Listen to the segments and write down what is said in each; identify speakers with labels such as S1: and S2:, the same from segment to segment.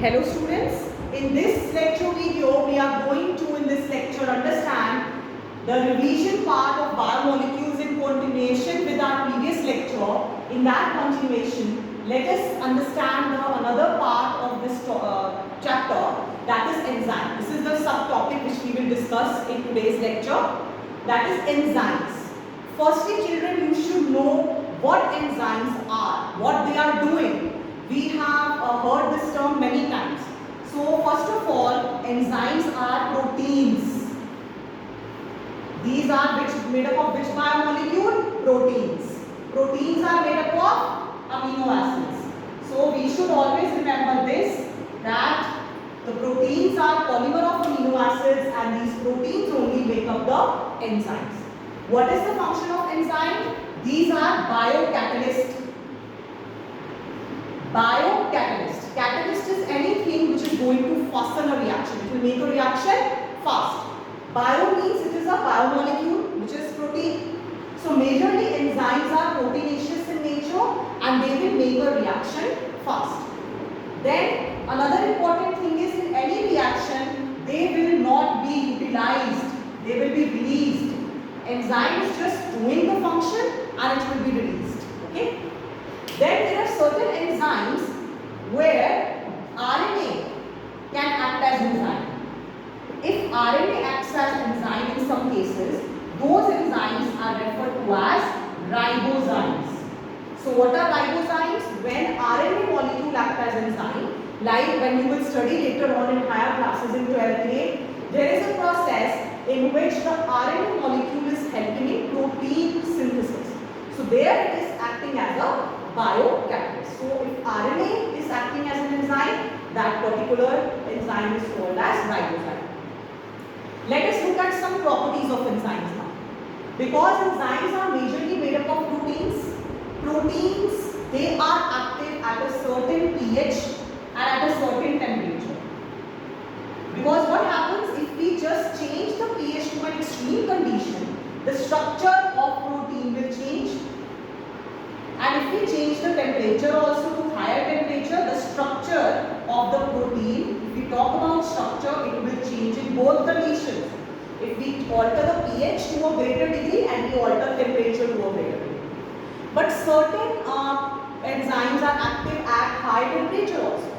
S1: Hello students, in this lecture video we are going to understand the revision part of biomolecules in continuation with our previous lecture. In that continuation, let us understand another part of this chapter, that is enzyme. This is the subtopic which we will discuss in today's lecture, that is enzymes. Firstly children, you should know what enzymes are, what they are doing. We have heard this term many times. So first of all, enzymes are proteins. These are made up of which biomolecule? Proteins. Proteins are made up of amino acids. So we should always remember this, that the proteins are polymer of amino acids and these proteins only make up the enzymes. What is the function of enzyme? These are biocatalysts. Biocatalyst. Catalyst is anything which is going to fasten a reaction. It will make a reaction fast. Bio means it is a biomolecule which is protein. So majorly enzymes are proteinaceous in nature and they will make a reaction fast. Then another important thing is, in any reaction they will not be utilized. They will be released. Enzyme is just doing the function and it will be released. Okay. Then there are certain enzymes where RNA can act as enzyme. If RNA acts as enzyme in some cases, those enzymes are referred to as ribozymes. So what are ribozymes? When RNA molecule acts as enzyme, like when you will study later on in higher classes in 12th grade, there is a process in which the RNA molecule is helping in protein synthesis. So there it is acting as a biocatalyst. So if RNA is acting as an enzyme, that particular enzyme is called as ribozyme. Let us look at some properties of enzymes now. Because enzymes are majorly made up of proteins, they are active at a certain pH and at a certain temperature. Because what happens if we just change the pH to an extreme condition, the structure of protein will change. And if we change the temperature also to higher temperature, the structure of the protein, if we talk about structure, it will change in both conditions. If we alter the pH to a greater degree and we alter temperature to a greater degree. But certain enzymes are active at high temperature also.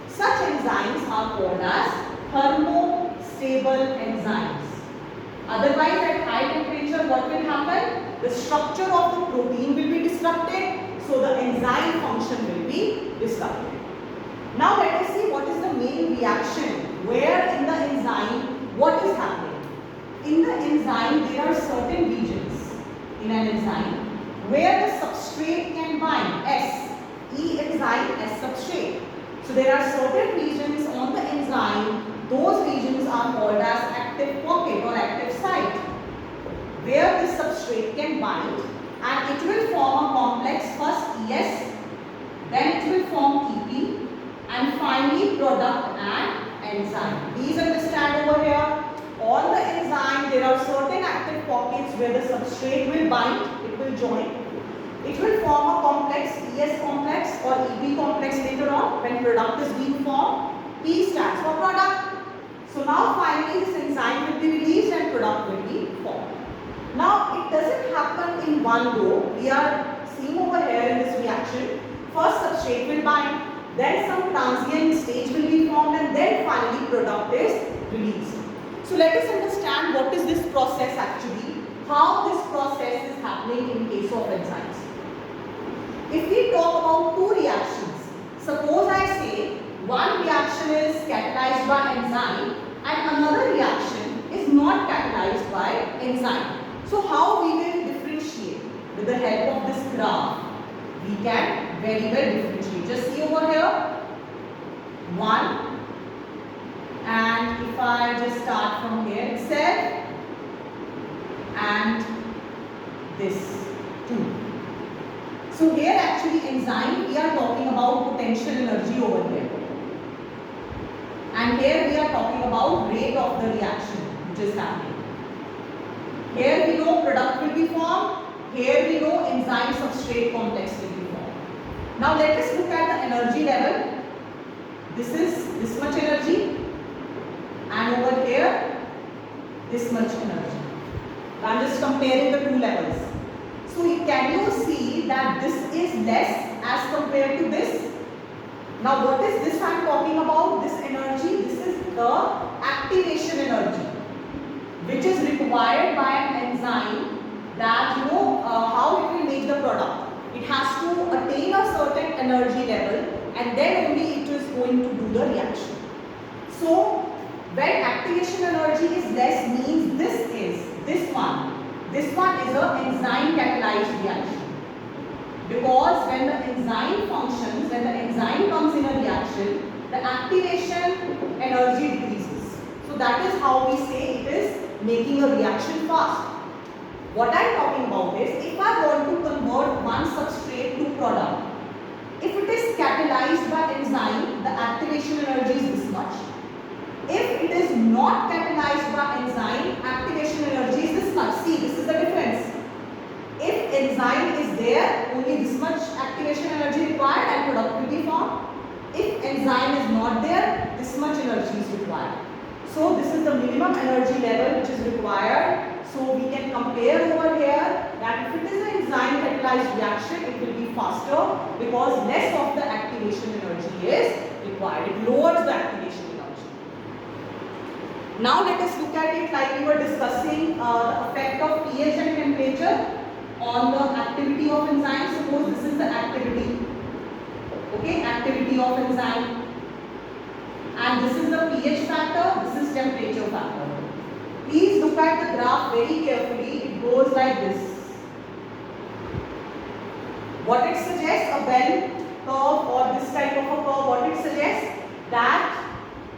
S1: Such enzymes are called as thermostable enzymes. Otherwise, at high temperature, what will happen? The structure of the protein will be disrupted, so the enzyme function will be disrupted. Now let us see what is the main reaction, where in the enzyme, what is happening. In the enzyme, there are certain regions in an enzyme where the substrate can bind, S, E enzyme, S substrate. So there are certain regions on the enzyme, those regions are called as active pocket or active site, where the substrate can bind and it will form a complex, first ES, then it will form EP and finally product and enzyme. Please understand over here, on the enzyme there are certain active pockets where the substrate will bind, it will join. It will form a complex, ES complex or EP complex later on when product is being formed. P stands for product. So now finally this enzyme will be released and product will be formed. Now it doesn't happen in one go. We are seeing over here in this reaction, first substrate will bind, then some transient stage will be formed and then finally product is released. So let us understand what is this process actually, how this process is happening in case of enzymes. If we talk about two reactions, suppose I say one reaction is catalyzed by enzyme and another reaction is not catalyzed by enzyme. So how we will differentiate? With the help of this graph, we can very well differentiate. Just see over here, 1, and if I just start from here itself, and this 2. So here actually enzyme, we are talking about potential energy over here. And here we are talking about rate of the reaction which is happening. Here we know product will be formed. Here we know enzyme substrate complex will be formed. Now let us look at the energy level. this is this much energy, and over here this much energy. I'm just comparing the two levels. So can you see that this is less as compared to this? Now what is this I'm talking about? This energy, this is the activation energy, which is required by an enzyme that how it will make the product. It has to attain a certain energy level, and then only it is going to do the reaction. So when activation energy is less, means this one is an enzyme catalyzed reaction. Because when the enzyme functions, when the enzyme comes in a reaction, the activation energy decreases. So that is how we say it is making a reaction fast. What I am talking about is, if I want to convert one substrate to product, if it is catalyzed by enzyme, the activation energy is this much. If it is not catalyzed by enzyme, activation energy is this much. See, this is the difference. If enzyme is there, only this much activation energy required and product will be formed. If enzyme is not there, this much energy is required. So this is the minimum energy level which is required. So we can compare over here that if it is an enzyme catalyzed reaction, it will be faster because less of the activation energy is required. It lowers the activation energy. Now let us look at it like we were discussing the effect of pH and temperature on the activity of enzyme. Suppose this is the activity, okay, activity of enzyme, and this is the pH factor, this is temperature factor. Please look at the graph very carefully. It goes like this. What it suggests, a bell curve or this type of a curve, what it suggests, that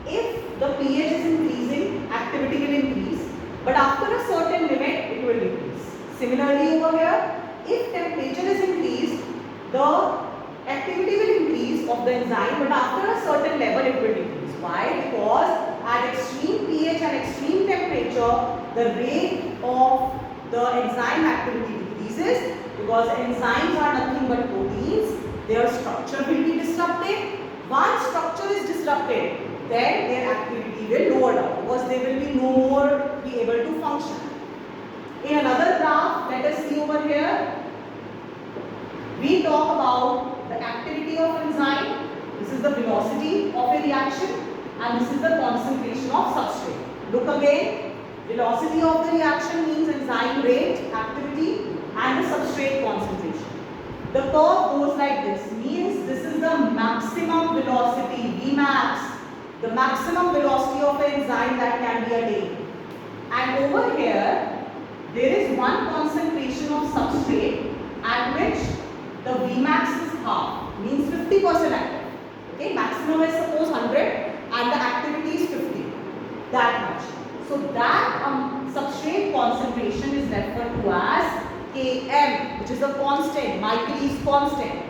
S1: if the pH is increasing, activity will increase, but after a certain limit, it will decrease. Similarly over here, if temperature is increased, the activity will increase of the enzyme, but after a certain level it will decrease. Why? Because at extreme pH and extreme temperature, the rate of the enzyme activity decreases, because enzymes are nothing but proteins. Their structure will be disrupted. Once structure is disrupted, then their activity will lower down because they will be no more be able to function. In another graph, let us see over here. We talk about the activity of enzyme. This is the velocity of a reaction, and this is the concentration of substrate. Look again. Velocity of the reaction means enzyme rate, activity, and the substrate concentration. The curve goes like this. Means this is the maximum velocity, Vmax, the maximum velocity of an enzyme that can be attained. And over here, there is one concentration of substrate at which the Vmax is half, means 50% active. Okay, maximum is suppose 100 and the activity is 50, that much. So that substrate concentration is referred to as Km, which is a constant, Michaelis constant.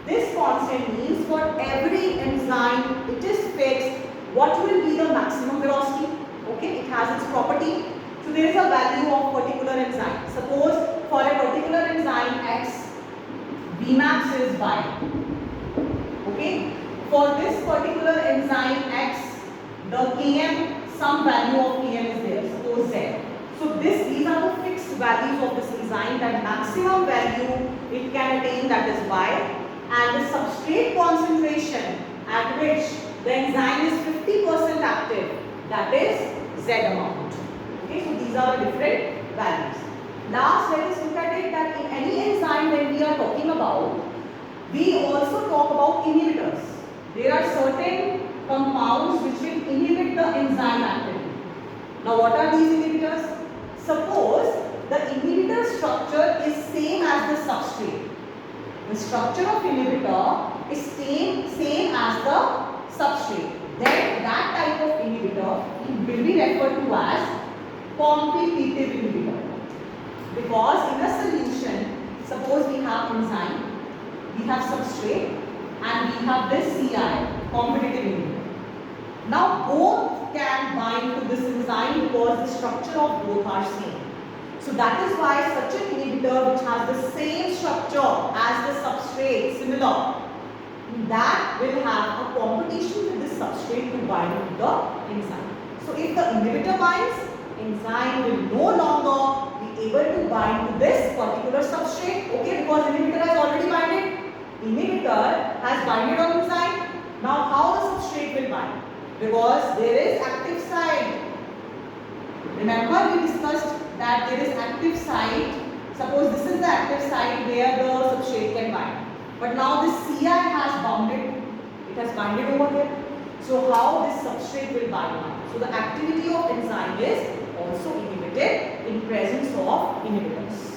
S1: This constant means for every enzyme, it is fixed what will be the maximum velocity. Okay, it has its property. So there is a value of particular enzyme. Suppose for a particular enzyme X, Vmax is Y. Okay. For this particular enzyme X, the Km, some value of Km is there. Suppose Z. So these are the fixed values of this enzyme. That maximum value it can attain, that is Y. And the substrate concentration at which the enzyme is 50% active, that is Z amount. Okay, so these are the different values. Last, let us look at it that in any enzyme when we are talking about, we also talk about inhibitors. There are certain compounds which will inhibit the enzyme activity. Now what are these inhibitors? Suppose the inhibitor structure is same as the substrate. The structure of inhibitor is same as the substrate. Then that type of inhibitor will be referred to as competitive inhibitor. Because in a solution, suppose we have enzyme, we have substrate, and we have this CI, competitive inhibitor. Now both can bind to this enzyme because the structure of both are same. So that is why such an inhibitor which has the same structure as the substrate, similar, that will have a competition with this bind to the enzyme. So if the inhibitor binds, enzyme will no longer be able to bind to this particular substrate, okay, because inhibitor has already binded. Inhibitor has binded on enzyme. Now how the substrate will bind? Because there is active site. Remember we discussed that there is active site. Suppose this is the active site where the substrate can bind. But now this Ci has bounded. It has binded over here. So how this substrate will bind now? So the activity of enzyme is also inhibited in presence of inhibitors.